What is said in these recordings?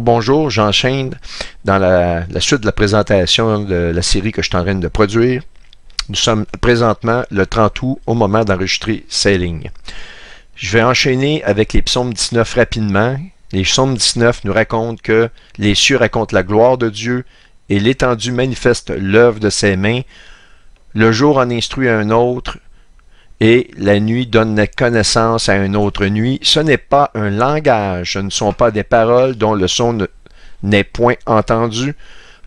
bonjour, j'enchaîne dans la suite de la présentation de la série que je suis en train de produire. Nous sommes présentement le 30 août au moment d'enregistrer ces lignes. Je vais enchaîner avec les psaumes 19 rapidement. Les psaumes 19 nous racontent que les cieux racontent la gloire de Dieu et l'étendue manifeste l'œuvre de ses mains. Le jour en instruit un autre et la nuit donne la connaissance à une autre nuit. Ce n'est pas un langage, ce ne sont pas des paroles dont le son n'est point entendu.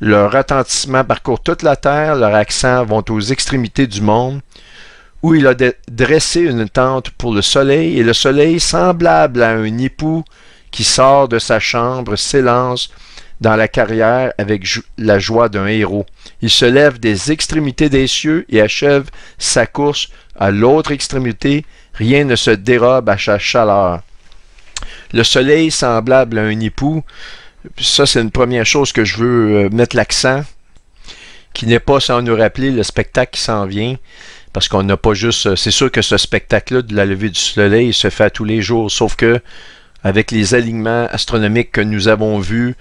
Leur retentissement parcourt toute la terre, leurs accents vont aux extrémités du monde, où il a dressé une tente pour le soleil, et le soleil, semblable à un époux qui sort de sa chambre, s'élance dans la carrière avec la joie d'un héros. Il se lève des extrémités des cieux et achève sa course à l'autre extrémité. Rien ne se dérobe à sa chaleur. Le soleil semblable à un époux, ça c'est une première chose que je veux mettre l'accent, qui n'est pas sans nous rappeler le spectacle qui s'en vient, parce qu'on n'a pas juste... C'est sûr que ce spectacle-là de la levée du soleil se fait tous les jours, sauf que avec les alignements astronomiques que nous avons vus,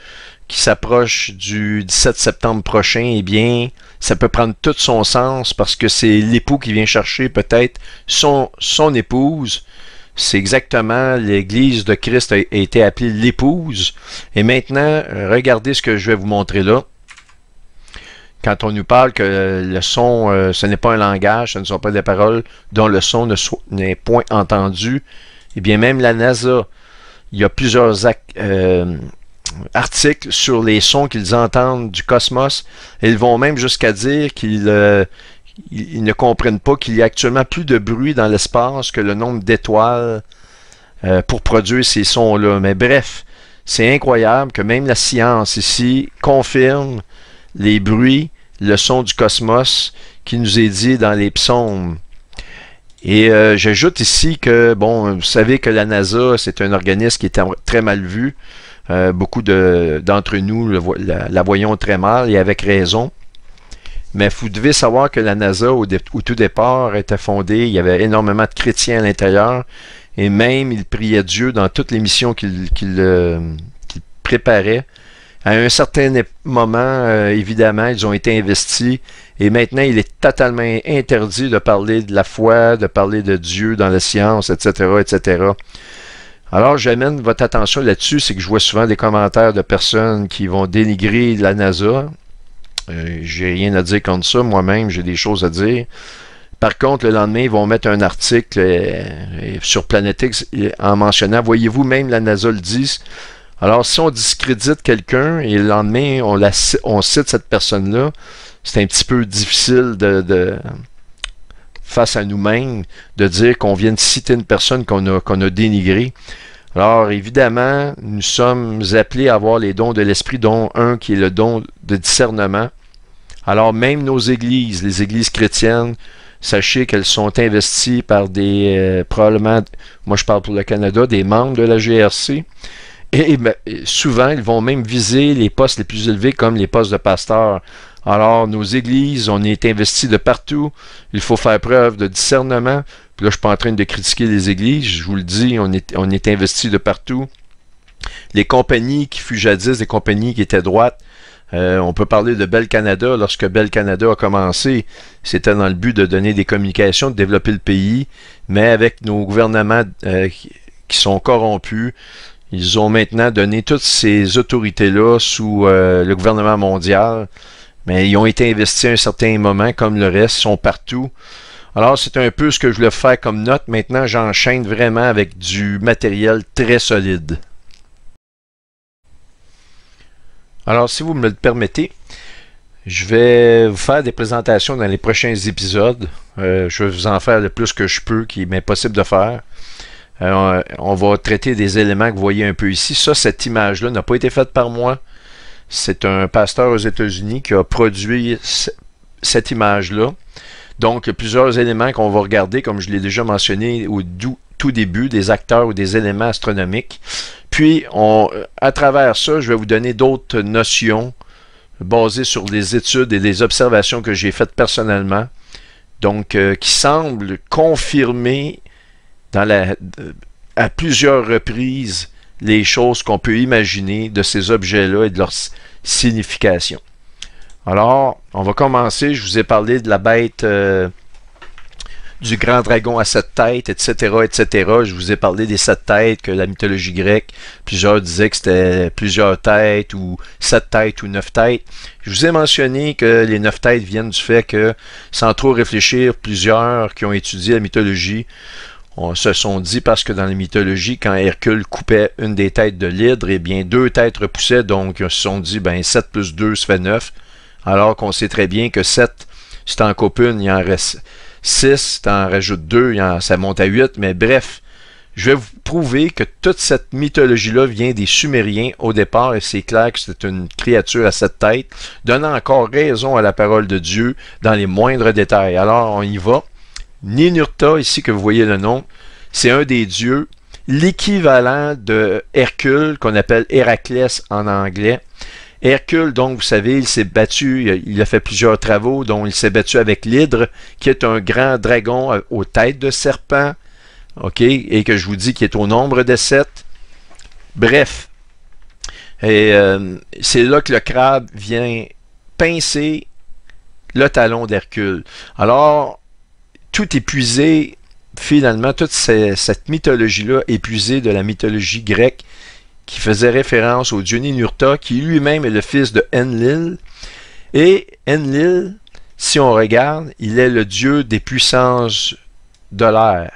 qui s'approche du 17 septembre prochain, eh bien, ça peut prendre tout son sens parce que c'est l'époux qui vient chercher peut-être son épouse. C'est exactement l'Église de Christ a été appelée l'épouse. Et maintenant, regardez ce que je vais vous montrer là. Quand on nous parle que le son, ce n'est pas un langage, ce ne sont pas des paroles dont le son n'est point entendu, eh bien, même la NASA, il y a plusieurs articles sur les sons qu'ils entendent du cosmos. Et ils vont même jusqu'à dire qu'ils ne comprennent pas qu'il y a actuellement plus de bruit dans l'espace que le nombre d'étoiles pour produire ces sons-là. Mais bref, c'est incroyable que même la science ici confirme les bruits, le son du cosmos qui nous est dit dans les psaumes. Et j'ajoute ici que, bon, vous savez que la NASA, c'est un organisme qui est très mal vu. Beaucoup d'entre nous la voyons très mal et avec raison. Mais vous devez savoir que la NASA, au tout départ, était fondée, il y avait énormément de chrétiens à l'intérieur, et même ils priaient Dieu dans toutes les missions qu'ils préparaient. À un certain moment, évidemment, ils ont été investis, et maintenant, il est totalement interdit de parler de la foi, de parler de Dieu dans la science, etc., etc. Alors, j'amène votre attention là-dessus, c'est que je vois souvent des commentaires de personnes qui vont dénigrer la NASA. J'ai rien à dire contre ça, moi-même, j'ai des choses à dire. Par contre, le lendemain, ils vont mettre un article sur Planet X en mentionnant, voyez-vous, même la NASA le dit. Alors, si on discrédite quelqu'un et le lendemain, on cite cette personne-là, c'est un petit peu difficile face à nous-mêmes de dire qu'on vient de citer une personne qu'on a dénigrée. Alors, évidemment, nous sommes appelés à avoir les dons de l'esprit, dont un qui est le don de discernement. Alors, même nos églises, les églises chrétiennes, sachez qu'elles sont investies par des, probablement, moi je parle pour le Canada, des membres de la GRC. Et souvent, ils vont même viser les postes les plus élevés comme les postes de pasteur. Alors, nos églises, on est investis de partout. Il faut faire preuve de discernement. Puis là, je ne suis pas en train de critiquer les églises. Je vous le dis, on est investis de partout. Les compagnies qui furent jadis des compagnies qui étaient droites, on peut parler de Bell Canada. Lorsque Bell Canada a commencé, c'était dans le but de donner des communications, de développer le pays. Mais avec nos gouvernements qui sont corrompus, ils ont maintenant donné toutes ces autorités-là sous le gouvernement mondial. Mais ils ont été investis à un certain moment, comme le reste, ils sont partout. Alors, c'est un peu ce que je voulais faire comme note. Maintenant, j'enchaîne vraiment avec du matériel très solide. Alors, si vous me le permettez, je vais vous faire des présentations dans les prochains épisodes. Je vais vous en faire le plus que je peux, qui m'est possible de faire. On va traiter des éléments que vous voyez un peu ici. Ça, cette image-là n'a pas été faite par moi. C'est un pasteur aux États-Unis qui a produit cette image-là. Donc, il y a plusieurs éléments qu'on va regarder, comme je l'ai déjà mentionné au tout début, des acteurs ou des éléments astronomiques. Puis, à travers ça, je vais vous donner d'autres notions basées sur des études et des observations que j'ai faites personnellement. Donc, qui semblent confirmer à plusieurs reprises les choses qu'on peut imaginer de ces objets-là et de leur signification. Alors, on va commencer. Je vous ai parlé de la bête du grand dragon à 7 têtes, etc., etc. Je vous ai parlé des 7 têtes que la mythologie grecque, plusieurs disaient que c'était plusieurs têtes ou 7 têtes ou 9 têtes. Je vous ai mentionné que les 9 têtes viennent du fait que, sans trop réfléchir, plusieurs qui ont étudié la mythologie se sont dit, parce que dans la mythologie, quand Hercule coupait une des têtes de l'hydre, eh bien 2 têtes repoussaient, donc ils se sont dit, ben 7 plus 2, ça fait 9, alors qu'on sait très bien que 7, si tu en coupes une, il en reste 6, tu en rajoutes 2, ça monte à 8, mais bref, je vais vous prouver que toute cette mythologie-là vient des Sumériens au départ, et c'est clair que c'est une créature à 7 têtes, donnant encore raison à la parole de Dieu dans les moindres détails. Alors, on y va. Ninurta, ici que vous voyez le nom, c'est un des dieux, l'équivalent de Hercule, qu'on appelle Héraclès en anglais. Hercule, donc, vous savez, il s'est battu, il a fait plusieurs travaux, dont il s'est battu avec l'hydre, qui est un grand dragon aux têtes de serpent, ok, et que je vous dis qu'il est au nombre de 7. Bref, et c'est là que le crabe vient pincer le talon d'Hercule. Alors, tout épuisé, finalement, toute cette mythologie-là épuisée de la mythologie grecque qui faisait référence au dieu Ninurta, qui lui-même est le fils de Enlil. Et Enlil, si on regarde, il est le dieu des puissances de l'air.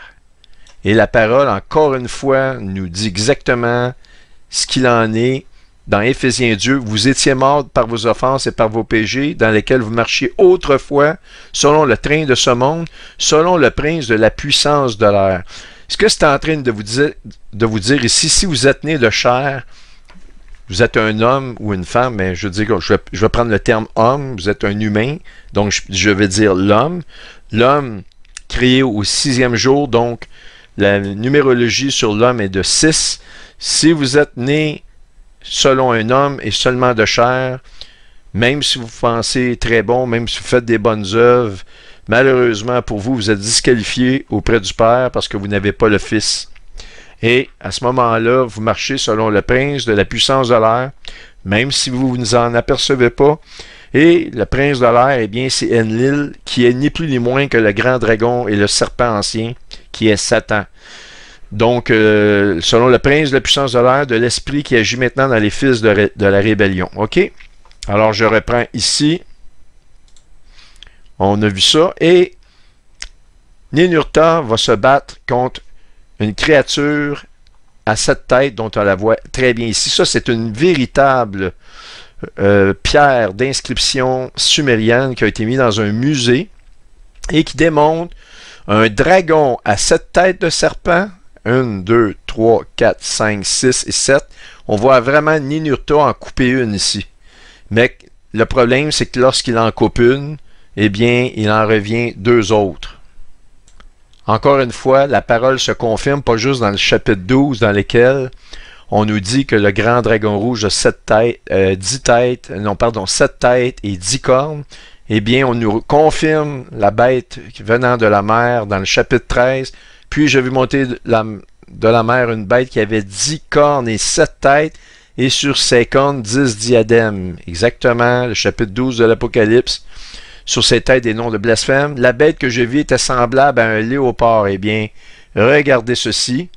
Et la parole, encore une fois, nous dit exactement ce qu'il en est. Dans Éphésiens 2, vous étiez morts par vos offenses et par vos péchés, dans lesquels vous marchiez autrefois, selon le train de ce monde, selon le prince de la puissance de l'air. Ce que c'est en train de vous dire ici, si vous êtes né de chair, vous êtes un homme ou une femme, mais je veux dire, je vais prendre le terme homme, vous êtes un humain, donc je vais dire l'homme. L'homme créé au 6e jour, donc la numérologie sur l'homme est de 6. Si vous êtes né selon un homme et seulement de chair, même si vous pensez très bon, même si vous faites des bonnes œuvres, malheureusement pour vous, vous êtes disqualifié auprès du Père parce que vous n'avez pas le Fils. Et à ce moment-là, vous marchez selon le prince de la puissance de l'air, même si vous ne vous en apercevez pas. Et le prince de l'air, eh bien, c'est Enlil, qui est ni plus ni moins que le grand dragon et le serpent ancien, qui est Satan. Donc, selon le prince de la puissance de l'air, de l'esprit qui agit maintenant dans les fils de la rébellion. OK? Alors, je reprends ici. On a vu ça. Et Ninurta va se battre contre une créature à 7 têtes, dont on la voit très bien ici. Ça, c'est une véritable pierre d'inscription sumérienne qui a été mise dans un musée et qui démontre un dragon à 7 têtes de serpent. 1, 2, 3, 4, 5, 6 et 7. On voit vraiment Ninurta en couper une ici. Mais le problème, c'est que lorsqu'il en coupe une, eh bien, il en revient 2 autres. Encore une fois, la parole se confirme, pas juste dans le chapitre 12, dans lequel on nous dit que le grand dragon rouge a 7 têtes, 7 têtes et 10 cornes. Eh bien, on nous confirme la bête venant de la mer dans le chapitre 13. Puis j'ai vu monter de la mer une bête qui avait 10 cornes et 7 têtes, et sur ses cornes 10 diadèmes. Exactement, le chapitre 12 de l'Apocalypse. Sur ses têtes des noms de blasphème. La bête que j'ai vue était semblable à un léopard. Eh bien, regardez ceci.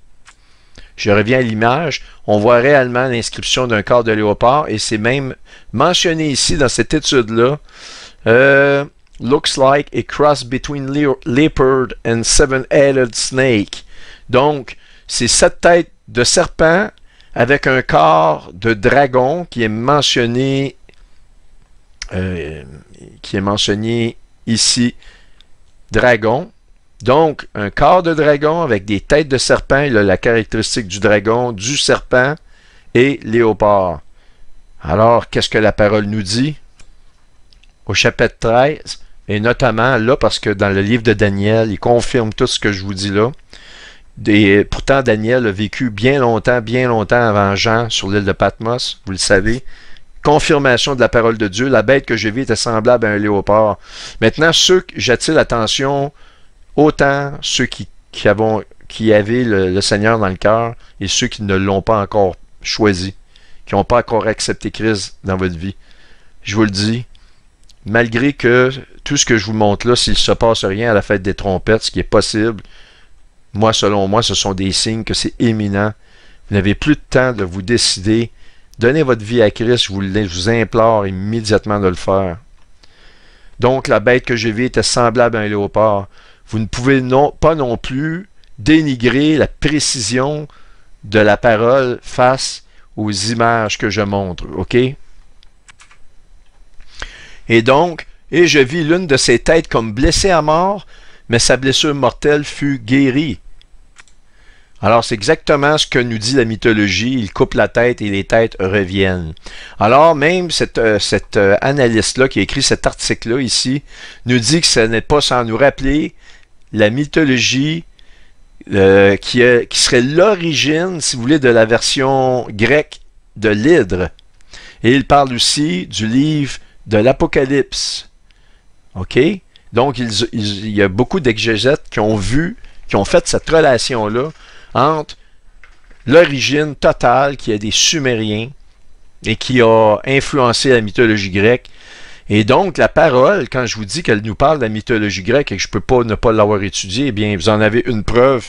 Je reviens à l'image. On voit réellement l'inscription d'un corps de léopard, et c'est même mentionné ici dans cette étude-là. Looks like a cross between leopard and seven-headed snake. Donc, c'est 7 têtes de serpent avec un corps de dragon qui est mentionné ici, dragon. Donc, un corps de dragon avec des têtes de serpent. Il a la caractéristique du dragon, du serpent et léopard. Alors, qu'est-ce que la parole nous dit? Au chapitre 13, et notamment là, parce que dans le livre de Daniel, il confirme tout ce que je vous dis là. Et pourtant, Daniel a vécu bien longtemps avant Jean sur l'île de Patmos, vous le savez. Confirmation de la parole de Dieu. La bête que j'ai vue était semblable à un léopard. Maintenant, j'attire l'attention, autant ceux qui qui avez le Seigneur dans le cœur et ceux qui ne l'ont pas encore choisi, qui n'ont pas encore accepté Christ dans votre vie. Je vous le dis, malgré que tout ce que je vous montre là, s'il ne se passe rien à la fête des trompettes, ce qui est possible, moi, selon moi, ce sont des signes que c'est imminent. Vous n'avez plus de temps de vous décider. Donnez votre vie à Christ, je vous implore immédiatement de le faire. Donc, la bête que j'ai vue était semblable à un léopard. Vous ne pouvez pas non plus dénigrer la précision de la parole face aux images que je montre. OK? Et donc, et je vis l'une de ses têtes comme blessée à mort, mais sa blessure mortelle fut guérie. Alors, c'est exactement ce que nous dit la mythologie. Il coupe la tête et les têtes reviennent. Alors, même cet analyste-là qui a écrit cet article-là ici, nous dit que ce n'est pas sans nous rappeler la mythologie qui serait l'origine, si vous voulez, de la version grecque de l'hydre. Et il parle aussi du livre de l'Apocalypse. OK? Donc, il y a beaucoup d'exégètes qui ont fait cette relation-là entre l'origine totale qui est des Sumériens et qui a influencé la mythologie grecque. Et donc, la parole, quand je vous dis qu'elle nous parle de la mythologie grecque et que je ne peux pas ne pas l'avoir étudiée, eh bien, vous en avez une preuve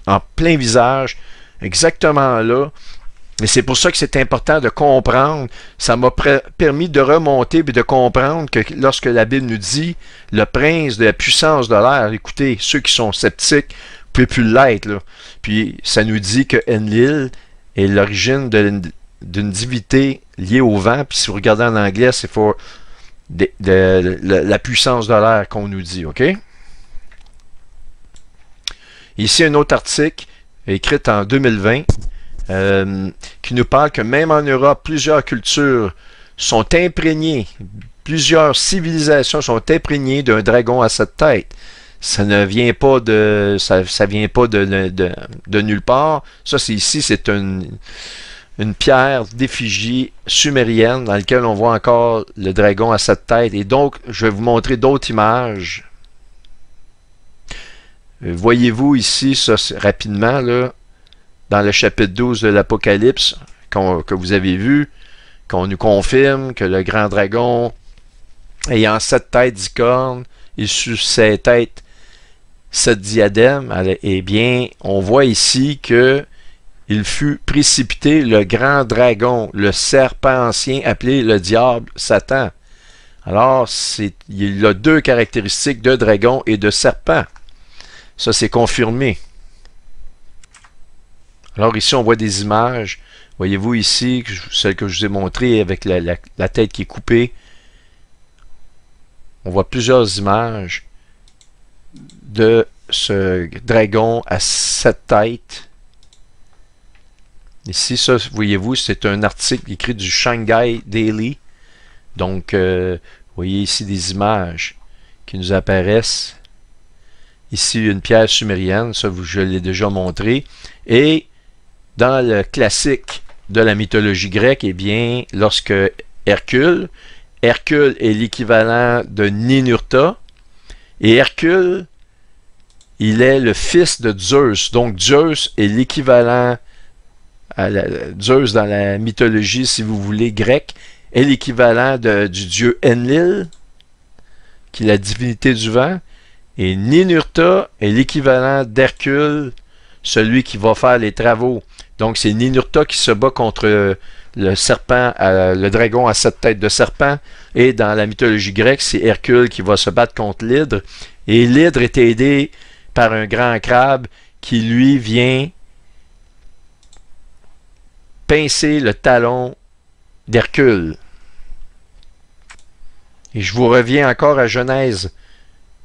en plein visage, exactement là. Et c'est pour ça que c'est important de comprendre. Ça m'a permis de remonter et de comprendre que lorsque la Bible nous dit le prince de la puissance de l'air, écoutez, ceux qui sont sceptiques ne peuvent plus l'être. Puis ça nous dit que Enlil est l'origine d'une divinité liée au vent. Puis si vous regardez en anglais, c'est pour la puissance de l'air qu'on nous dit. OK? Ici, un autre article écrit en 2020. Qui nous parle que même en Europe, plusieurs cultures sont imprégnées, plusieurs civilisations sont imprégnées d'un dragon à 7 têtes. Ça ne vient pas ça vient pas de nulle part. Ça, c'est ici, c'est une pierre d'effigie sumérienne dans laquelle on voit encore le dragon à 7 têtes. Et donc, je vais vous montrer d'autres images. Voyez-vous ici, ça, rapidement, là, dans le chapitre 12 de l'Apocalypse, que vous avez vu, qu'on nous confirme que le grand dragon, ayant 7 têtes d'icônes, et sur ses têtes 7 diadèmes, eh bien, on voit ici que il fut précipité le grand dragon, le serpent ancien appelé le diable Satan. Alors, il a deux caractéristiques de dragon et de serpent. Ça, c'est confirmé. Alors ici, on voit des images. Voyez-vous ici, celle que je vous ai montrée avec la tête qui est coupée. On voit plusieurs images de ce dragon à 7 têtes. Ici, ça, voyez-vous, c'est un article écrit du Shanghai Daily. Donc, vous voyez ici des images qui nous apparaissent. Ici, une pierre sumérienne, ça, je l'ai déjà montré. Et dans le classique de la mythologie grecque, eh bien, lorsque Hercule est l'équivalent de Ninurta, et Hercule, il est le fils de Zeus. Donc, Zeus est l'équivalent Zeus dans la mythologie, si vous voulez, grecque, est l'équivalent du dieu Enlil, qui est la divinité du vent, et Ninurta est l'équivalent d'Hercule, celui qui va faire les travaux. Donc, c'est Ninurta qui se bat contre le serpent, le dragon à 7 têtes de serpent. Et dans la mythologie grecque, c'est Hercule qui va se battre contre l'hydre. Et l'hydre est aidé par un grand crabe qui, lui, vient pincer le talon d'Hercule. Et je vous reviens encore à Genèse,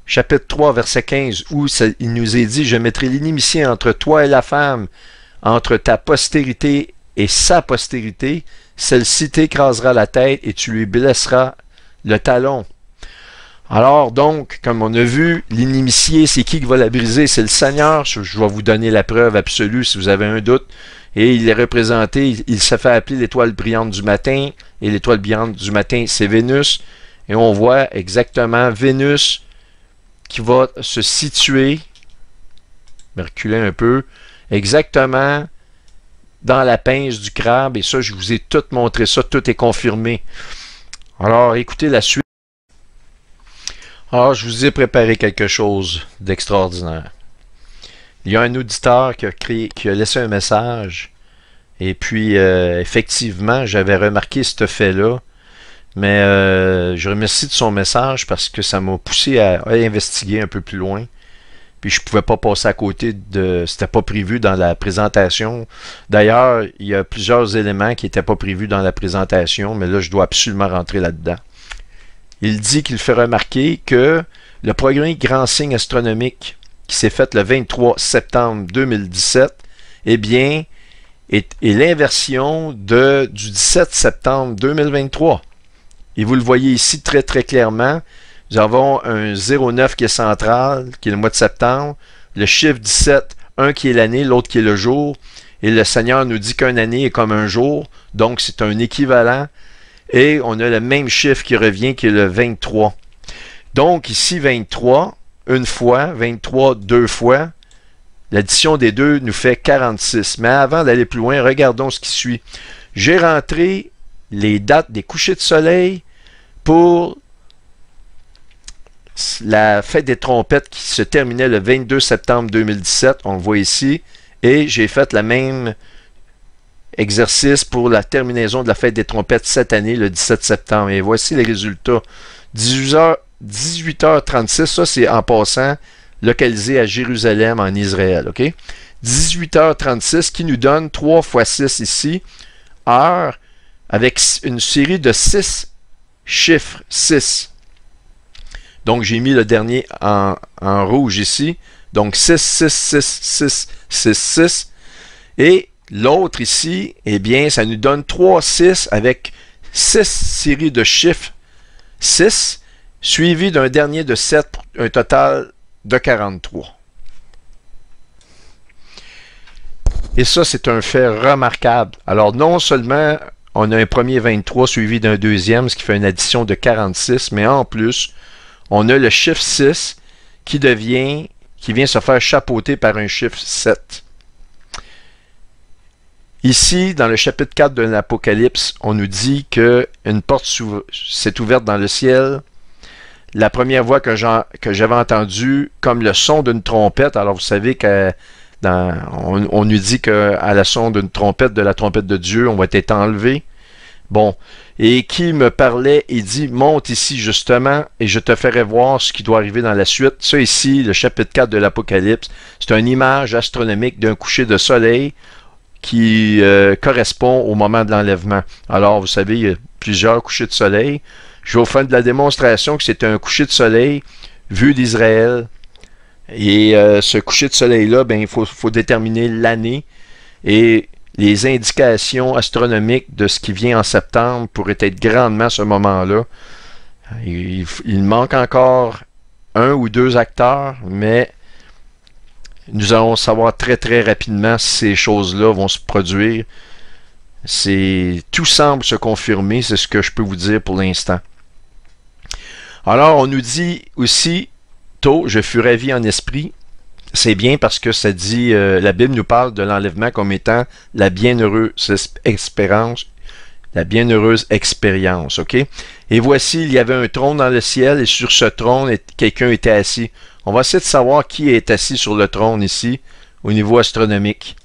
chapitre 3, verset 15, où il nous est dit « Je mettrai l'inimitié entre toi et la femme, entre ta postérité et sa postérité, celle-ci t'écrasera la tête et tu lui blesseras le talon. » Alors donc, comme on a vu, l'inimitié, c'est qui va la briser? C'est le Seigneur. Je vais vous donner la preuve absolue si vous avez un doute. Et il est représenté, il se fait appeler l'étoile brillante du matin. Et l'étoile brillante du matin, c'est Vénus. Et on voit exactement Vénus qui va se situer me reculer un peu, exactement dans la pince du crabe, et ça, je vous ai tout montré ça, tout est confirmé. Alors, écoutez la suite. Alors, je vous ai préparé quelque chose d'extraordinaire. Il y a un auditeur qui a laissé un message, et puis, effectivement, j'avais remarqué ce fait-là, mais je remercie de son message parce que ça m'a poussé à investiguer un peu plus loin. Puis je pouvais pas passer à côté de... C'était pas prévu dans la présentation. D'ailleurs, il y a plusieurs éléments qui n'étaient pas prévus dans la présentation, mais là, je dois absolument rentrer là-dedans. Il dit qu'il fait remarquer que le progrès Grand Signe astronomique qui s'est fait le 23 septembre 2017, eh bien, est l'inversion du 17 septembre 2023. Et vous le voyez ici très très clairement. Nous avons un 09 qui est central, qui est le mois de septembre, le chiffre 17, un qui est l'année, l'autre qui est le jour, et le Seigneur nous dit qu'une année est comme un jour, donc c'est un équivalent, et on a le même chiffre qui revient, qui est le 23. Donc ici 23, une fois, 23 deux fois, l'addition des deux nous fait 46. Mais avant d'aller plus loin, regardons ce qui suit. J'ai rentré les dates des couchers de soleil pour la fête des trompettes qui se terminait le 22 septembre 2017, on le voit ici, et j'ai fait le même exercice pour la terminaison de la fête des trompettes cette année, le 17 septembre. Et voici les résultats. 18h36, ça c'est en passant localisé à Jérusalem en Israël. OK? 18h36 qui nous donne 3 fois 6 ici, heure, avec une série de 6 chiffres, 6. Donc, j'ai mis le dernier en rouge ici. Donc, 6, 6, 6, 6, 6, 6. Et l'autre ici, eh bien, ça nous donne 3, 6 avec 6 séries de chiffres 6, suivi d'un dernier de 7, pour un total de 43. Et ça, c'est un fait remarquable. Alors, non seulement on a un premier 23 suivi d'un deuxième, ce qui fait une addition de 46, mais en plus, on a le chiffre 6 qui vient se faire chapeauter par un chiffre 7. Ici, dans le chapitre 4 de l'Apocalypse, on nous dit qu'une porte s'est ouverte dans le ciel. La première voix que j'avais entendue, comme le son d'une trompette, alors vous savez qu'on nous dit qu'à la son d'une trompette, de la trompette de Dieu, on va être enlevé. Bon, et qui me parlait et dit, monte ici justement, et je te ferai voir ce qui doit arriver dans la suite. Ça ici, le chapitre 4 de l'Apocalypse, c'est une image astronomique d'un coucher de soleil qui correspond au moment de l'enlèvement. Alors, vous savez, il y a plusieurs couchers de soleil. Je vais vous faire de la démonstration que c'est un coucher de soleil vu d'Israël. Et ce coucher de soleil-là, ben, il faut déterminer l'année et les indications astronomiques de ce qui vient en septembre pourraient être grandement à ce moment-là. Il manque encore 1 ou 2 acteurs, mais nous allons savoir très très rapidement si ces choses-là vont se produire. Tout semble se confirmer, c'est ce que je peux vous dire pour l'instant. Alors, on nous dit aussi, tôt, je fus ravi en esprit. C'est bien parce que ça dit, la Bible nous parle de l'enlèvement comme étant la bienheureuse expérience, ok? Et voici, il y avait un trône dans le ciel, et sur ce trône, quelqu'un était assis. On va essayer de savoir qui est assis sur le trône ici, au niveau astronomique.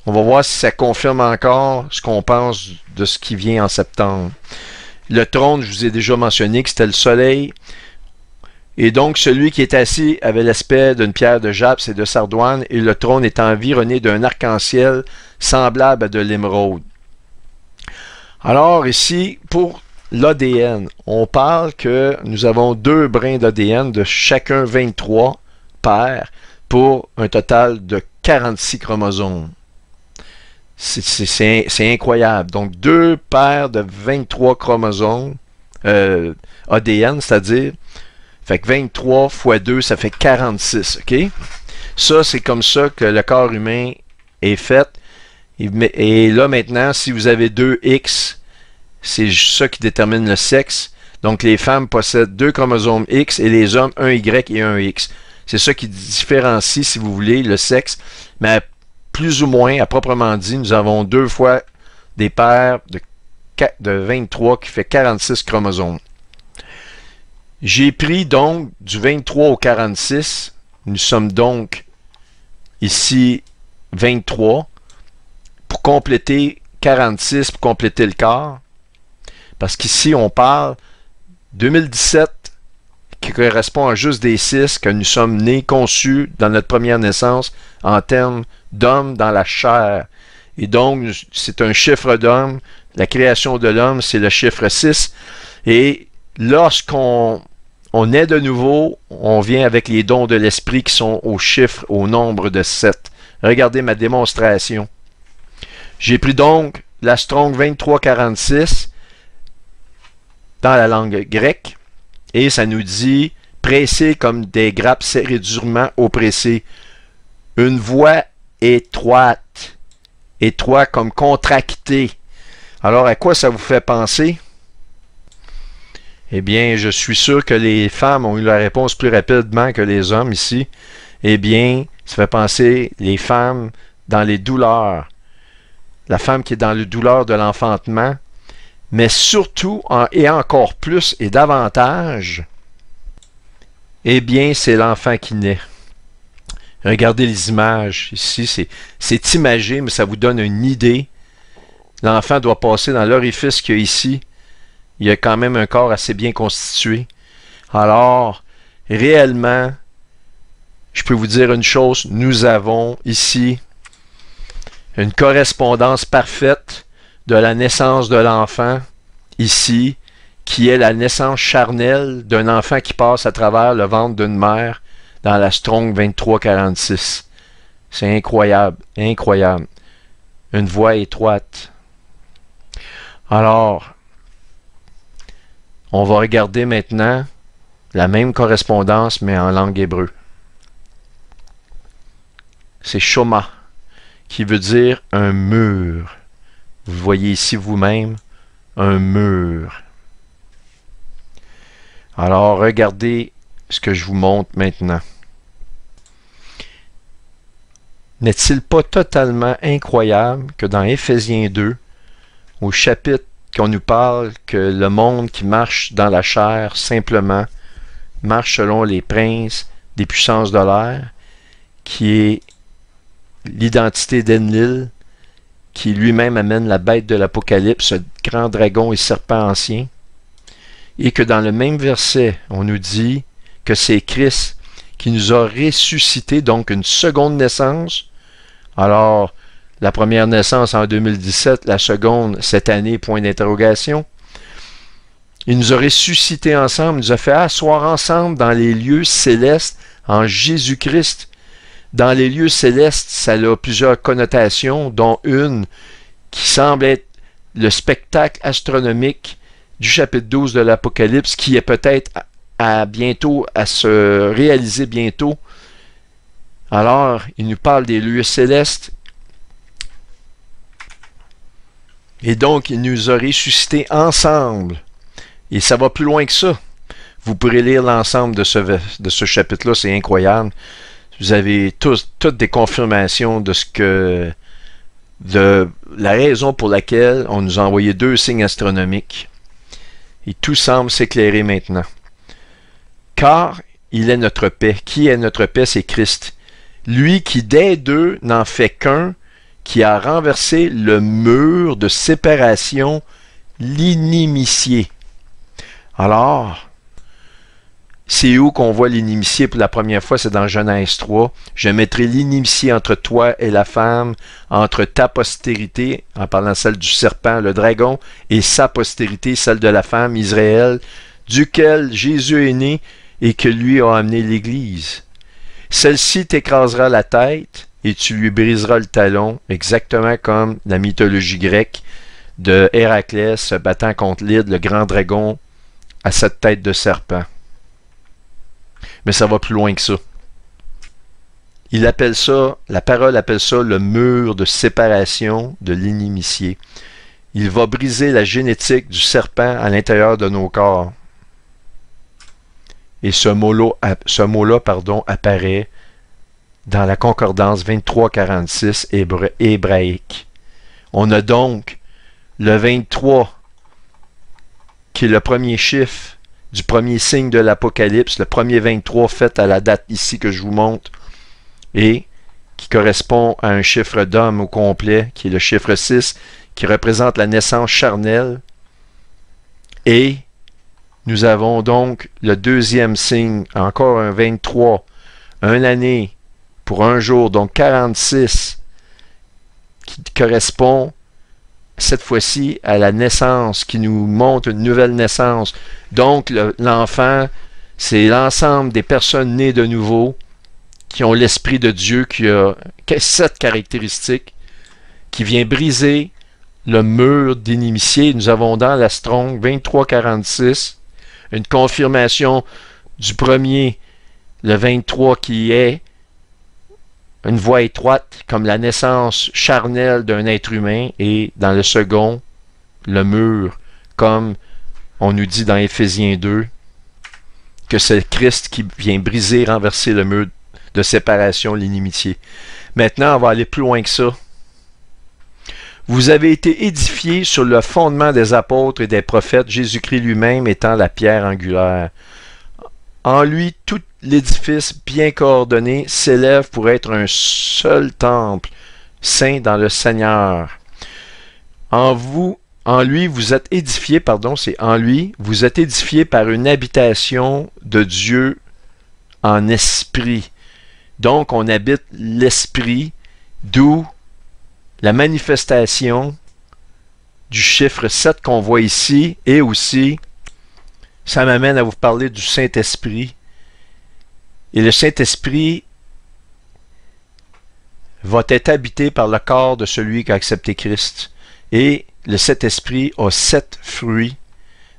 On va voir si ça confirme encore ce qu'on pense de ce qui vient en septembre. Le trône, je vous ai déjà mentionné que c'était le soleil. Et donc, celui qui est assis avait l'aspect d'une pierre de jaspis et de sardoine, et le trône est environné d'un arc-en-ciel semblable à de l'émeraude. Alors ici, pour l'ADN, on parle que nous avons 2 brins d'ADN de chacun 23 paires pour un total de 46 chromosomes. C'est incroyable. Donc, 2 paires de 23 chromosomes ADN, c'est-à-dire, fait que 23 fois 2, ça fait 46, ok? Ça, c'est comme ça que le corps humain est fait. Et là, maintenant, si vous avez 2 X, c'est ça qui détermine le sexe. Donc, les femmes possèdent 2 chromosomes X et les hommes 1 Y et 1 X. C'est ça qui différencie, si vous voulez, le sexe. Mais plus ou moins, à proprement dit, nous avons 2 fois des paires de 23 qui fait 46 chromosomes. J'ai pris donc du 23 au 46. Nous sommes donc ici 23 pour compléter 46, pour compléter le quart. Parce qu'ici, on parle 2017 qui correspond à juste des 6 que nous sommes nés, conçus dans notre première naissance en termes d'homme dans la chair. Et donc, c'est un chiffre d'homme. La création de l'homme, c'est le chiffre 6. Et lorsqu'on est de nouveau, on vient avec les dons de l'esprit qui sont au nombre de 7. Regardez ma démonstration. J'ai pris donc la Strong 2346 dans la langue grecque et ça nous dit pressé comme des grappes serrées durement oppressées. Une voix étroite. Étroit comme contracté. Alors, à quoi ça vous fait penser? Eh bien, je suis sûr que les femmes ont eu la réponse plus rapidement que les hommes ici. Eh bien, ça fait penser les femmes dans les douleurs. La femme qui est dans les douleurs de l'enfantement, mais surtout, et encore plus et davantage, eh bien, c'est l'enfant qui naît. Regardez les images ici, c'est imagé, mais ça vous donne une idée. L'enfant doit passer dans l'orifice qu'il y a ici. Il y a quand même un corps assez bien constitué. Alors, réellement, je peux vous dire une chose, nous avons ici une correspondance parfaite de la naissance de l'enfant, ici, qui est la naissance charnelle d'un enfant qui passe à travers le ventre d'une mère dans la Strong 2346. C'est incroyable, incroyable. Une voix étroite. Alors, on va regarder maintenant la même correspondance, mais en langue hébreu. C'est Shoma, qui veut dire un mur. Vous voyez ici vous-même, un mur. Alors, regardez ce que je vous montre maintenant. N'est-il pas totalement incroyable que dans Éphésiens 2, au chapitre qu'on nous parle que le monde qui marche dans la chair, simplement, marche selon les princes des puissances de l'air, qui est l'identité d'Enlil, qui lui-même amène la bête de l'Apocalypse, ce grand dragon et serpent ancien, et que dans le même verset, on nous dit que c'est Christ qui nous a ressuscité, donc une seconde naissance. Alors, la première naissance en 2017, la seconde cette année, point d'interrogation. Il nous a ressuscités ensemble, il nous a fait asseoir ensemble dans les lieux célestes en Jésus-Christ. Dans les lieux célestes, ça a plusieurs connotations, dont une qui semble être le spectacle astronomique du chapitre 12 de l'Apocalypse, qui est peut-être à se réaliser bientôt. Alors, il nous parle des lieux célestes. Et donc, il nous a ressuscités ensemble. Et ça va plus loin que ça. Vous pourrez lire l'ensemble de ce chapitre-là, c'est incroyable. Vous avez toutes des confirmations de la raison pour laquelle on nous a envoyé 2 signes astronomiques. Et tout semble s'éclairer maintenant. Car il est notre paix. Qui est notre paix? C'est Christ. Lui qui des 2 n'en fait qu'un, qui a renversé le mur de séparation, l'inimitié. Alors, c'est où qu'on voit l'inimitié pour la première fois? C'est dans Genèse 3. Je mettrai l'inimitié entre toi et la femme, entre ta postérité, en parlant celle du serpent, le dragon, et sa postérité, celle de la femme, Israël, duquel Jésus est né et que lui a amené l'Église. Celle-ci t'écrasera la tête et tu lui briseras le talon, exactement comme la mythologie grecque de Héraclès se battant contre l'Hydre, le grand dragon à cette tête de serpent. Mais ça va plus loin que ça. Il appelle ça, la parole appelle ça le mur de séparation de l'inimitié. Il va briser la génétique du serpent à l'intérieur de nos corps. Et ce mot-là, apparaît dans la concordance 2346 hébraïque. On a donc le 23, qui est le premier chiffre du premier signe de l'Apocalypse, le premier 23 fait à la date ici que je vous montre, et qui correspond à un chiffre d'homme au complet, qui est le chiffre 6, qui représente la naissance charnelle. Et nous avons donc le deuxième signe, encore un 23, une année pour un jour, donc 46, qui correspond cette fois-ci à la naissance, qui nous montre une nouvelle naissance. Donc l'enfant, c'est l'ensemble des personnes nées de nouveau, qui ont l'Esprit de Dieu, qui a 7 caractéristiques, qui vient briser le mur d'inimitié. Nous avons dans la Strong 2346 une confirmation du premier, le 23, qui est une voie étroite, comme la naissance charnelle d'un être humain, et dans le second, le mur, comme on nous dit dans Éphésiens 2, que c'est Christ qui vient briser, renverser le mur de séparation, l'inimitié. Maintenant, on va aller plus loin que ça. Vous avez été édifiés sur le fondement des apôtres et des prophètes, Jésus-Christ lui-même étant la pierre angulaire. En lui, tout l'édifice bien coordonné s'élève pour être un seul temple, saint dans le Seigneur. En lui, vous êtes édifiés, vous êtes édifiés par une habitation de Dieu en esprit. Donc, on habite l'esprit, d'où la manifestation du chiffre 7 qu'on voit ici, et aussi, ça m'amène à vous parler du Saint-Esprit. Et le Saint-Esprit va être habité par le corps de celui qui a accepté Christ. Et le Saint-Esprit a 7 fruits,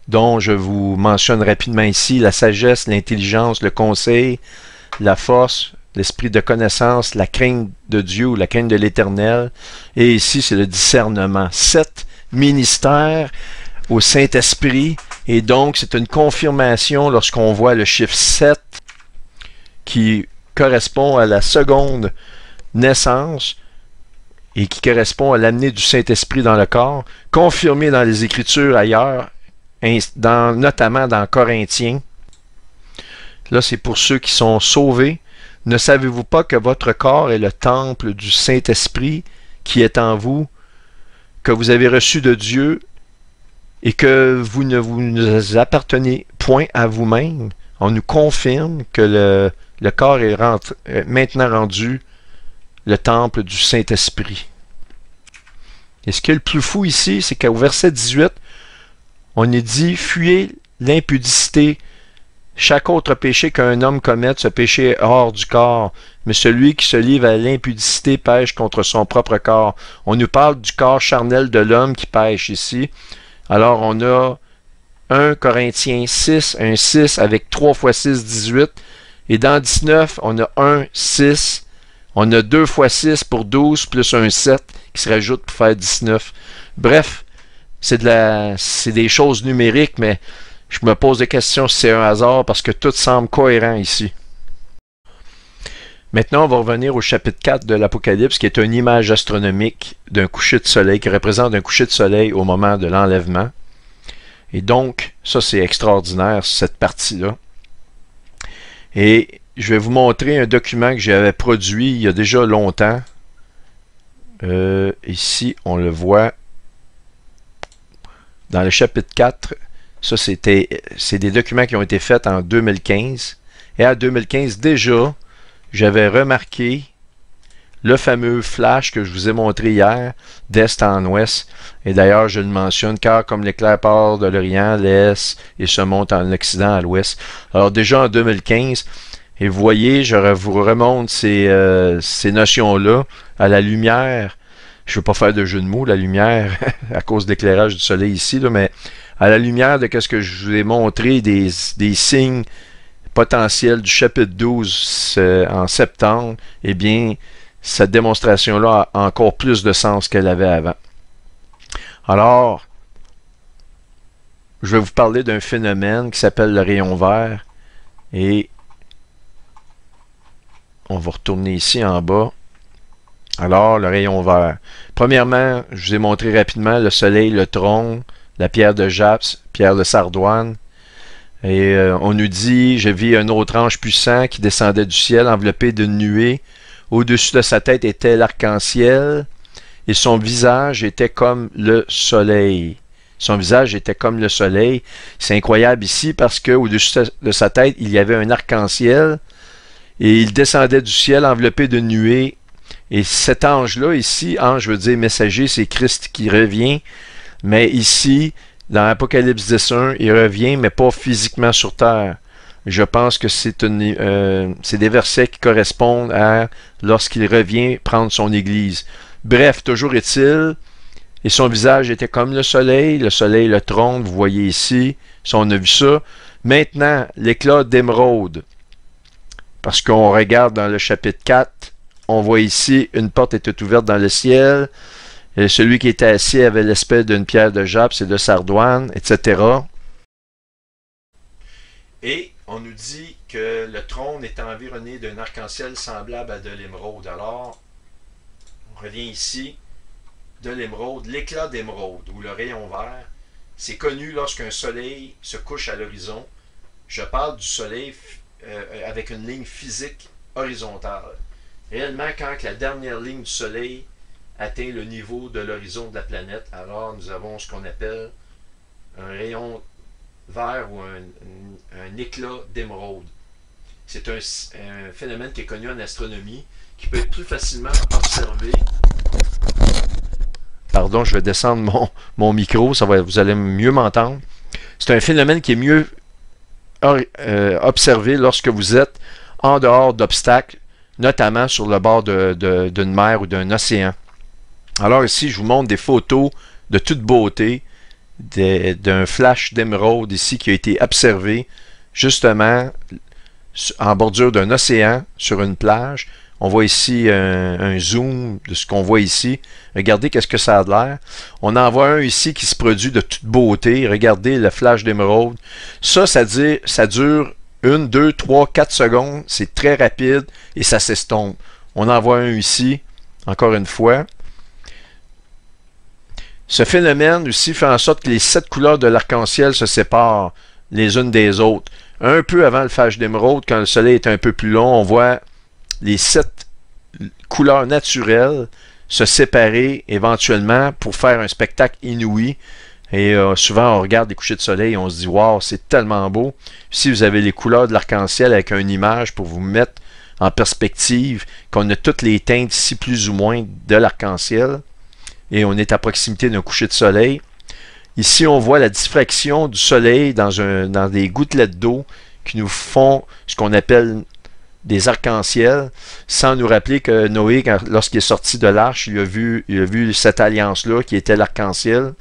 dont je vous mentionne rapidement ici: la sagesse, l'intelligence, le conseil, la force, l'esprit de connaissance, la crainte de Dieu ou la crainte de l'Éternel. Et ici, c'est le discernement. 7 ministères au Saint-Esprit. Et donc, c'est une confirmation lorsqu'on voit le chiffre 7 qui correspond à la seconde naissance et qui correspond à l'amener du Saint-Esprit dans le corps, confirmé dans les Écritures ailleurs, notamment dans Corinthiens. Là, c'est pour ceux qui sont sauvés. Ne savez-vous pas que votre corps est le temple du Saint-Esprit qui est en vous, que vous avez reçu de Dieu et que vous ne vous appartenez point à vous-même? On nous confirme que le corps est maintenant rendu le temple du Saint-Esprit. Et ce qui est le plus fou ici, c'est qu'au verset 18, on est dit: fuyez l'impudicité. Chaque autre péché qu'un homme commette, ce péché est hors du corps, mais celui qui se livre à l'impudicité pêche contre son propre corps. On nous parle du corps charnel de l'homme qui pêche ici. Alors on a 1 Corinthiens 6, un 6 avec 3 fois 6, 18. Et dans 19, on a 1, 6. On a 2 fois 6 pour 12, plus un 7 qui se rajoute pour faire 19. Bref, c'est des choses numériques, mais je me pose des questions si c'est un hasard, parce que tout semble cohérent ici. Maintenant, on va revenir au chapitre 4 de l'Apocalypse, qui est une image astronomique d'un coucher de soleil, qui représente un coucher de soleil au moment de l'enlèvement. Et donc, ça c'est extraordinaire, cette partie-là. Et je vais vous montrer un document que j'avais produit il y a déjà longtemps. Ici, on le voit dans le chapitre 4. Ça, c'est des documents qui ont été faits en 2015. Et en 2015, déjà, j'avais remarqué le fameux flash que je vous ai montré hier, d'est en ouest. Et d'ailleurs, je le mentionne, car comme l'éclair part de l'Orient, l'Est, et se monte en Occident à l'Ouest. Alors déjà en 2015, et vous voyez, je vous remonte ces notions-là à la lumière. Je ne veux pas faire de jeu de mots, la lumière, à cause de l'éclairage du soleil ici, là, mais à la lumière de ce que je vous ai montré, des signes potentiels du chapitre 12 en septembre, eh bien, cette démonstration-là a encore plus de sens qu'elle avait avant. Alors, je vais vous parler d'un phénomène qui s'appelle le rayon vert, Et on va retourner ici en bas. Alors, le rayon vert. Premièrement, je vous ai montré rapidement le soleil, le trône, la pierre de Japs, pierre de Sardoine. Et on nous dit, j'ai vu un autre ange puissant qui descendait du ciel, enveloppé d'une nuée. Au-dessus de sa tête était l'arc-en-ciel, et son visage était comme le soleil. Son visage était comme le soleil. C'est incroyable ici parce qu'au-dessus de sa tête, il y avait un arc-en-ciel, et il descendait du ciel enveloppé d'une nuée. Et cet ange-là, ici, ange veut dire messager, c'est Christ qui revient. Mais ici, dans Apocalypse 10.1, il revient, mais pas physiquement sur terre. Je pense que c'est des versets qui correspondent à lorsqu'il revient prendre son église. Bref, toujours est-il, et son visage était comme le soleil le trône, vous voyez ici, si on a vu ça. Maintenant, l'éclat d'émeraude, parce qu'on regarde dans le chapitre 4, on voit ici, une porte était ouverte dans le ciel, et celui qui était assis avait l'aspect d'une pierre de Japs et de Sardoine, etc. Et on nous dit que le trône est environné d'un arc-en-ciel semblable à de l'émeraude. Alors, on revient ici, de l'émeraude, l'éclat d'émeraude, ou le rayon vert, c'est connu lorsqu'un soleil se couche à l'horizon. Je parle du soleil avec une ligne physique horizontale. Réellement, quand la dernière ligne du soleil atteint le niveau de l'horizon de la planète, alors nous avons ce qu'on appelle un rayon vert ou un éclat d'émeraude. C'est un phénomène qui est connu en astronomie, qui peut être plus facilement observé. Pardon, je vais descendre mon micro, vous allez mieux m'entendre. C'est un phénomène qui est mieux observé lorsque vous êtes en dehors d'obstacles, notamment sur le bord d'une mer ou d'un océan. Alors ici, je vous montre des photos de toute beauté d'un flash d'émeraude ici qui a été observé justement en bordure d'un océan sur une plage. On voit ici un zoom de ce qu'on voit ici. Regardez qu'est-ce que ça a de l'air. On en voit un ici qui se produit de toute beauté. Regardez le flash d'émeraude. Ça dure 1, 2, 3, 4 secondes. C'est très rapide et ça s'estompe. On en voit un ici, encore une fois. Ce phénomène aussi fait en sorte que les 7 couleurs de l'arc-en-ciel se séparent les unes des autres. Un peu avant le flash d'émeraude, quand le soleil est un peu plus long, on voit les 7 couleurs naturelles se séparer éventuellement pour faire un spectacle inouï. Et souvent, on regarde les couchers de soleil et on se dit « Wow, c'est tellement beau! » Ici, vous avez les couleurs de l'arc-en-ciel avec une image pour vous mettre en perspective qu'on a toutes les teintes ici, plus ou moins, de l'arc-en-ciel. Et on est à proximité d'un coucher de soleil. Ici, on voit la diffraction du soleil dans des gouttelettes d'eau qui nous font ce qu'on appelle des arcs-en-ciel, sans nous rappeler que Noé, lorsqu'il est sorti de l'arche, il a vu cette alliance-là qui était l'arc-en-ciel.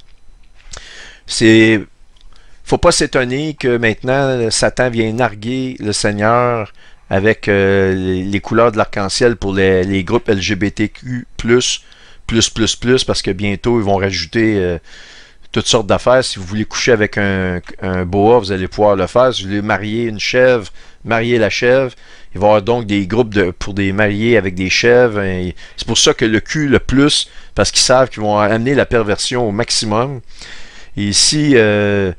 Faut pas s'étonner que maintenant, Satan vient narguer le Seigneur avec les couleurs de l'arc-en-ciel pour les groupes LGBTQ+, parce que bientôt, ils vont rajouter toutes sortes d'affaires. Si vous voulez coucher avec un boa, vous allez pouvoir le faire. Si vous voulez marier une chèvre, marier la chèvre. Il va y avoir donc des groupes pour des mariés avec des chèvres. C'est pour ça que le Q, le plus, parce qu'ils savent qu'ils vont amener la perversion au maximum. Et ici, je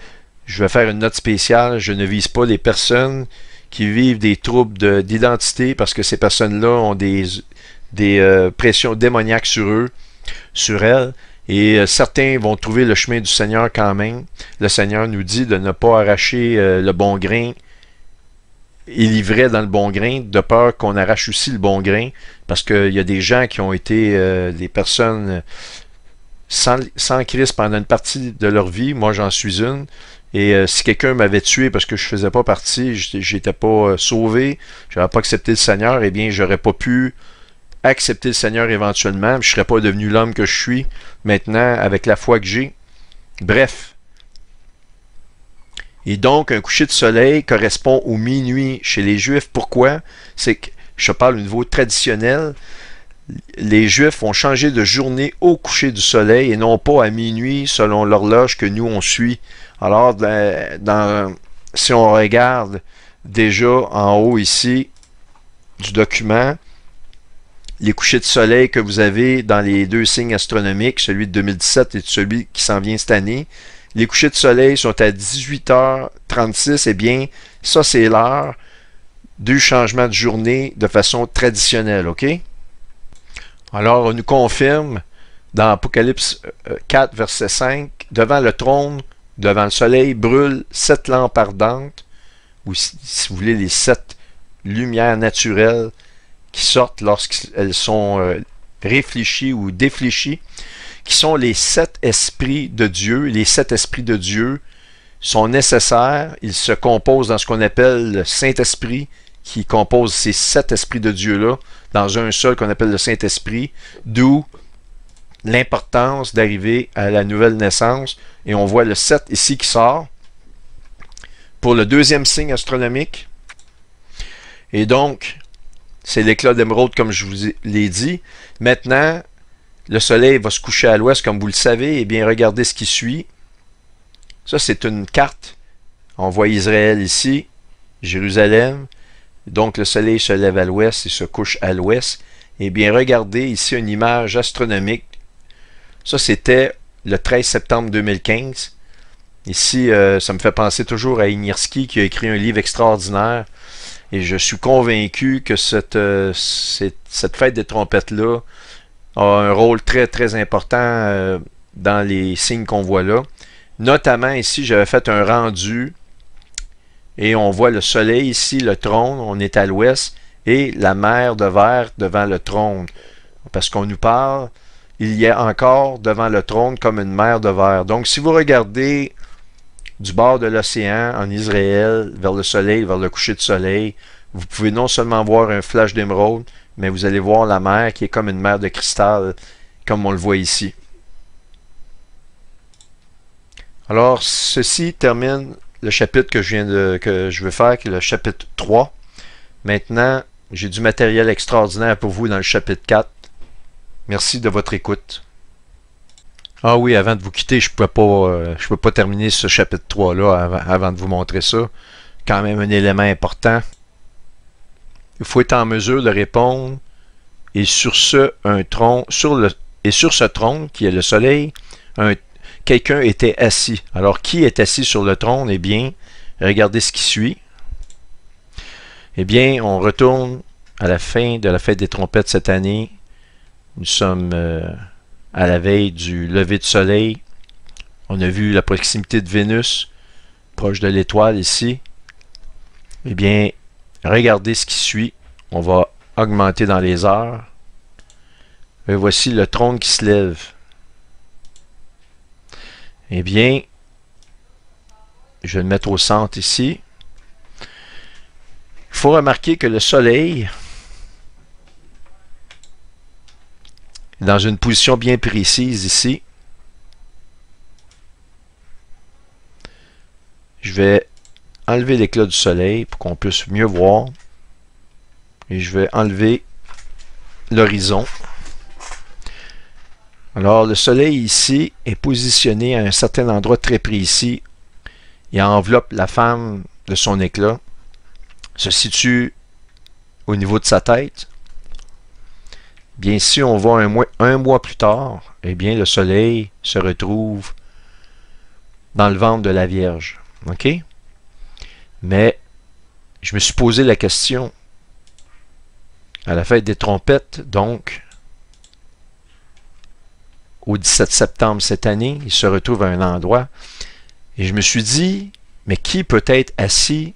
vais faire une note spéciale. Je ne vise pas les personnes qui vivent des troubles d'identité parce que ces personnes-là ont des pressions démoniaques sur elles. Et certains vont trouver le chemin du Seigneur quand même. Le Seigneur nous dit de ne pas arracher le bon grain et livrer dans le bon grain, de peur qu'on arrache aussi le bon grain, parce qu'il y a des gens qui ont été des personnes sans Christ pendant une partie de leur vie. Moi, j'en suis une. Et si quelqu'un m'avait tué parce que je faisais pas partie, j'étais pas sauvé, j'avais pas accepté le Seigneur, eh bien, j'aurais pas pu accepter le Seigneur éventuellement, je ne serais pas devenu l'homme que je suis maintenant avec la foi que j'ai. Bref. Et donc, un coucher de soleil correspond au minuit chez les Juifs. Pourquoi? C'est que, je parle au niveau traditionnel, les Juifs vont changer de journée au coucher du soleil et non pas à minuit selon l'horloge que nous on suit. Alors, si on regarde déjà en haut ici du document les couchers de soleil que vous avez dans les deux signes astronomiques, celui de 2017 et celui qui s'en vient cette année. Les couchers de soleil sont à 18h36. Eh bien, ça, c'est l'heure du changement de journée de façon traditionnelle, OK? Alors, on nous confirme dans Apocalypse 4, verset 5, « Devant le trône, devant le soleil, brûlent 7 lampes ardentes, ou si vous voulez, les 7 lumières naturelles qui sortent lorsqu'elles sont réfléchies ou défléchies, qui sont les 7 esprits de Dieu. Les 7 esprits de Dieu sont nécessaires. Ils se composent dans ce qu'on appelle le Saint-Esprit, qui compose ces 7 esprits de Dieu-là, dans un seul qu'on appelle le Saint-Esprit, d'où l'importance d'arriver à la nouvelle naissance. Et on voit le 7 ici qui sort pour le deuxième signe astronomique. Et donc, c'est l'éclat d'émeraude comme je vous l'ai dit. Maintenant, le soleil va se coucher à l'ouest comme vous le savez. Eh bien, regardez ce qui suit. Ça, c'est une carte. On voit Israël ici, Jérusalem. Donc, le soleil se lève à l'ouest et se couche à l'ouest. Eh bien, regardez ici une image astronomique. Ça, c'était le 13 septembre 2015. Ici, ça me fait penser toujours à Inirski qui a écrit un livre extraordinaire. Et je suis convaincu que cette fête des trompettes-là a un rôle très, très important dans les signes qu'on voit là. Notamment ici, j'avais fait un rendu et on voit le soleil ici, le trône, on est à l'ouest, et la mer de verre devant le trône. Parce qu'on nous parle, il y a encore devant le trône comme une mer de verre. Donc, si vous regardez du bord de l'océan en Israël, vers le soleil, vers le coucher de soleil, vous pouvez non seulement voir un flash d'émeraude, mais vous allez voir la mer qui est comme une mer de cristal, comme on le voit ici. Alors, ceci termine le chapitre que je veux faire, qui est le chapitre 3. Maintenant, j'ai du matériel extraordinaire pour vous dans le chapitre 4. Merci de votre écoute. Ah oui, avant de vous quitter, je peux pas terminer ce chapitre 3-là avant de vous montrer ça. Quand même un élément important. Il faut être en mesure de répondre. Et sur ce, sur ce trône, qui est le soleil, quelqu'un était assis. Alors, qui est assis sur le trône? Eh bien, regardez ce qui suit. Eh bien, on retourne à la fin de la fête des trompettes cette année. Nous sommes à la veille du lever du soleil. On a vu la proximité de Vénus, proche de l'étoile ici. Eh bien, regardez ce qui suit. On va augmenter dans les heures. Et voici le trône qui se lève. Eh bien, je vais le mettre au centre ici. Il faut remarquer que le soleil est dans une position bien précise ici. Je vais enlever l'éclat du soleil pour qu'on puisse mieux voir. Et je vais enlever l'horizon. Alors, le soleil ici est positionné à un certain endroit très précis. Il enveloppe la femme de son éclat. Se situe au niveau de sa tête. Bien, si on va un mois plus tard, eh bien, le soleil se retrouve dans le ventre de la Vierge. OK? Mais, je me suis posé la question, à la fête des trompettes, donc, au 17 septembre cette année, il se retrouve à un endroit, et je me suis dit, mais qui peut être assis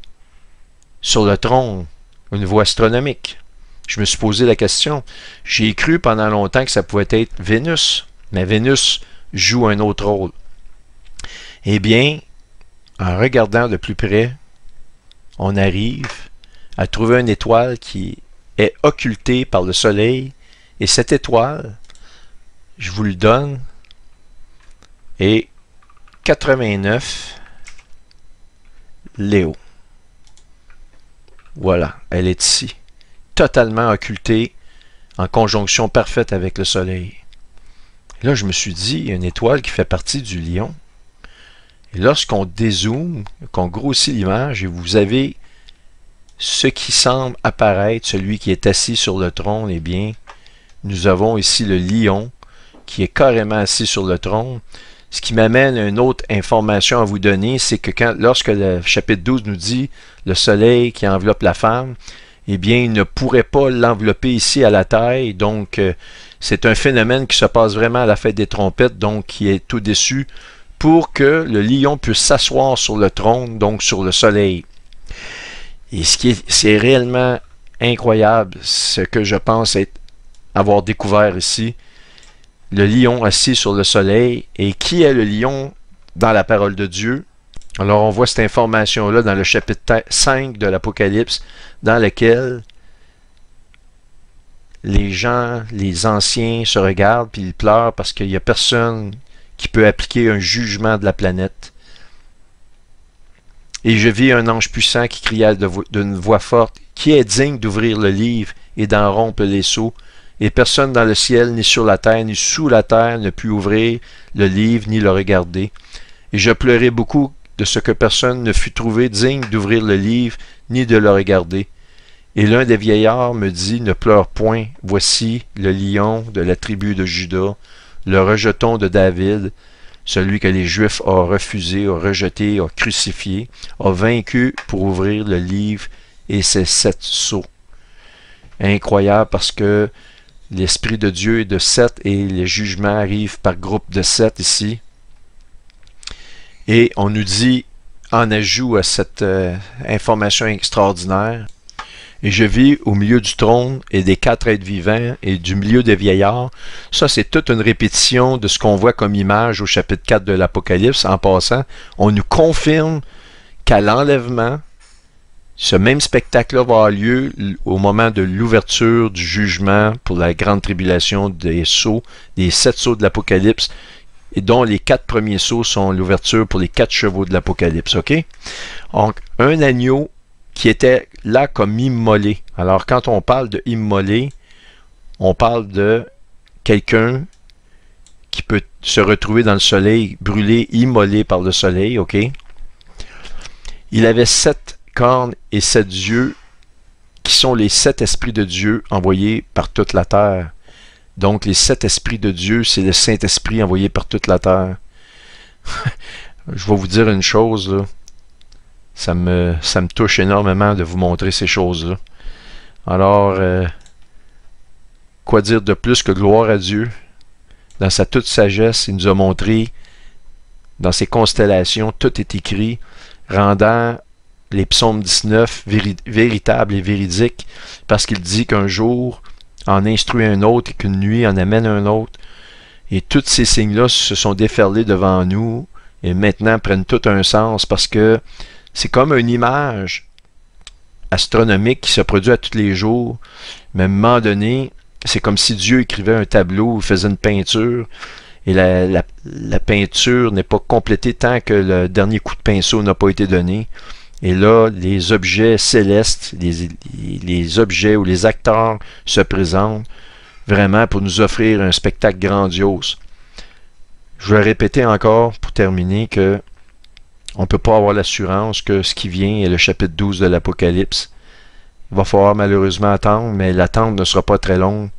sur le trône au niveau astronomique? Je me suis posé la question. J'ai cru pendant longtemps que ça pouvait être Vénus, mais Vénus joue un autre rôle. Eh bien, en regardant de plus près, on arrive à trouver une étoile qui est occultée par le soleil, et cette étoile, je vous le donne, est 89 Léo. Voilà, elle est ici, totalement occultée, en conjonction parfaite avec le soleil. Et là, je me suis dit, il y a une étoile qui fait partie du lion. Et lorsqu'on dézoome, qu'on grossit l'image, et vous avez ce qui semble apparaître, celui qui est assis sur le trône, eh bien, nous avons ici le lion qui est carrément assis sur le trône. Ce qui m'amène à une autre information à vous donner, c'est que lorsque le chapitre 12 nous dit le soleil qui enveloppe la femme, eh bien, il ne pourrait pas l'envelopper ici à la taille. Donc, c'est un phénomène qui se passe vraiment à la fête des trompettes, donc qui est au-dessus pour que le lion puisse s'asseoir sur le trône, donc sur le soleil. Et c'est réellement incroyable, ce que je pense avoir découvert ici. Le lion assis sur le soleil. Et qui est le lion dans la parole de Dieu? Alors on voit cette information-là dans le chapitre 5 de l'Apocalypse, dans lequel les gens, les anciens se regardent puis ils pleurent parce qu'il n'y a personne qui peut appliquer un jugement de la planète. Et je vis un ange puissant qui cria d'une voix forte, « Qui est digne d'ouvrir le livre et d'en rompre les sceaux? » Et personne dans le ciel, ni sur la terre, ni sous la terre ne put ouvrir le livre, ni le regarder. Et je pleurai beaucoup de ce que personne ne fut trouvé digne d'ouvrir le livre, ni de le regarder. Et l'un des vieillards me dit, « Ne pleure point, voici le lion de la tribu de Juda, le rejeton de David, celui que les Juifs ont refusé, ont rejeté, ont crucifié, a vaincu pour ouvrir le livre et ses 7 sceaux. » Incroyable parce que l'Esprit de Dieu est de 7 et les jugements arrivent par groupe de 7 ici. Et on nous dit, en ajout à cette information extraordinaire, « Et je vis au milieu du trône et des 4 êtres vivants et du milieu des vieillards. » Ça, c'est toute une répétition de ce qu'on voit comme image au chapitre 4 de l'Apocalypse. En passant, on nous confirme qu'à l'enlèvement, ce même spectacle-là va avoir lieu au moment de l'ouverture du jugement pour la grande tribulation des sceaux, des 7 sceaux de l'Apocalypse, et dont les 4 premiers sceaux sont l'ouverture pour les 4 chevaux de l'Apocalypse. OK? Donc, un agneau qui était là comme immolé. Alors, quand on parle de immolé, on parle de quelqu'un qui peut se retrouver dans le soleil, brûlé, immolé par le soleil. OK? Il avait 7 cornes et 7 yeux, qui sont les 7 esprits de Dieu envoyés par toute la terre. Donc, les 7 esprits de Dieu, c'est le Saint-Esprit envoyé par toute la terre. Je vais vous dire une chose, là. Ça me touche énormément de vous montrer ces choses-là. Alors, quoi dire de plus que gloire à Dieu? Dans sa toute sagesse, il nous a montré, dans ses constellations, tout est écrit, rendant les psaumes 19 véritables et véridiques, parce qu'il dit qu'un jour en instruit un autre et qu'une nuit en amène un autre. Et tous ces signes-là se sont déferlés devant nous et maintenant prennent tout un sens parce que c'est comme une image astronomique qui se produit à tous les jours. Mais à un moment donné, c'est comme si Dieu écrivait un tableau ou faisait une peinture et la peinture n'est pas complétée tant que le dernier coup de pinceau n'a pas été donné. Et là, les objets célestes, les objets ou les acteurs se présentent vraiment pour nous offrir un spectacle grandiose. Je vais répéter encore pour terminer que on ne peut pas avoir l'assurance que ce qui vient est le chapitre 12 de l'Apocalypse. Il va falloir malheureusement attendre, mais l'attente ne sera pas très longue.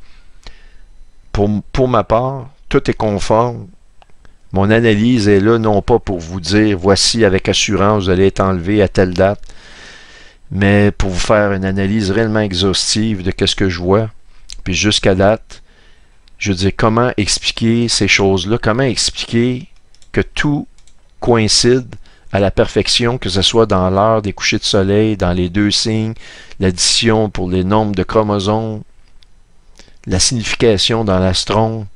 Pour ma part, tout est conforme. Mon analyse est là, non pas pour vous dire, voici avec assurance, vous allez être enlevé à telle date, mais pour vous faire une analyse réellement exhaustive de ce que je vois. Puis jusqu'à date, je veux dire, comment expliquer ces choses-là, comment expliquer que tout coïncide à la perfection, que ce soit dans l'heure des couchers de soleil, dans les 2 signes, l'addition pour les nombres de chromosomes, la signification dans l'astron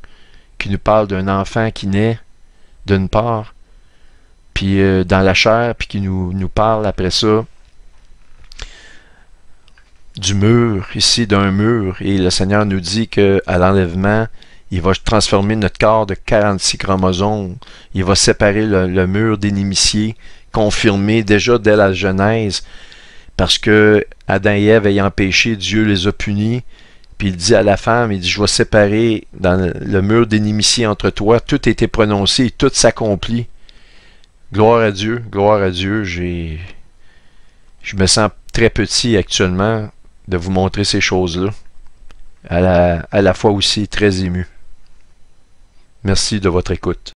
qui nous parle d'un enfant qui naît, d'une part, puis dans la chair, puis qui nous parle après ça du mur, ici d'un mur, et le Seigneur nous dit qu'à l'enlèvement, il va transformer notre corps de 46 chromosomes, il va séparer le mur d'inimitié, confirmé déjà dès la Genèse, parce que Adam et Ève ayant péché, Dieu les a punis, puis il dit à la femme, il dit, je vais séparer dans le mur d'inimitié entre toi, tout a été prononcé, tout s'accomplit. Gloire à Dieu, je me sens très petit actuellement de vous montrer ces choses-là. À la fois aussi très ému. Merci de votre écoute.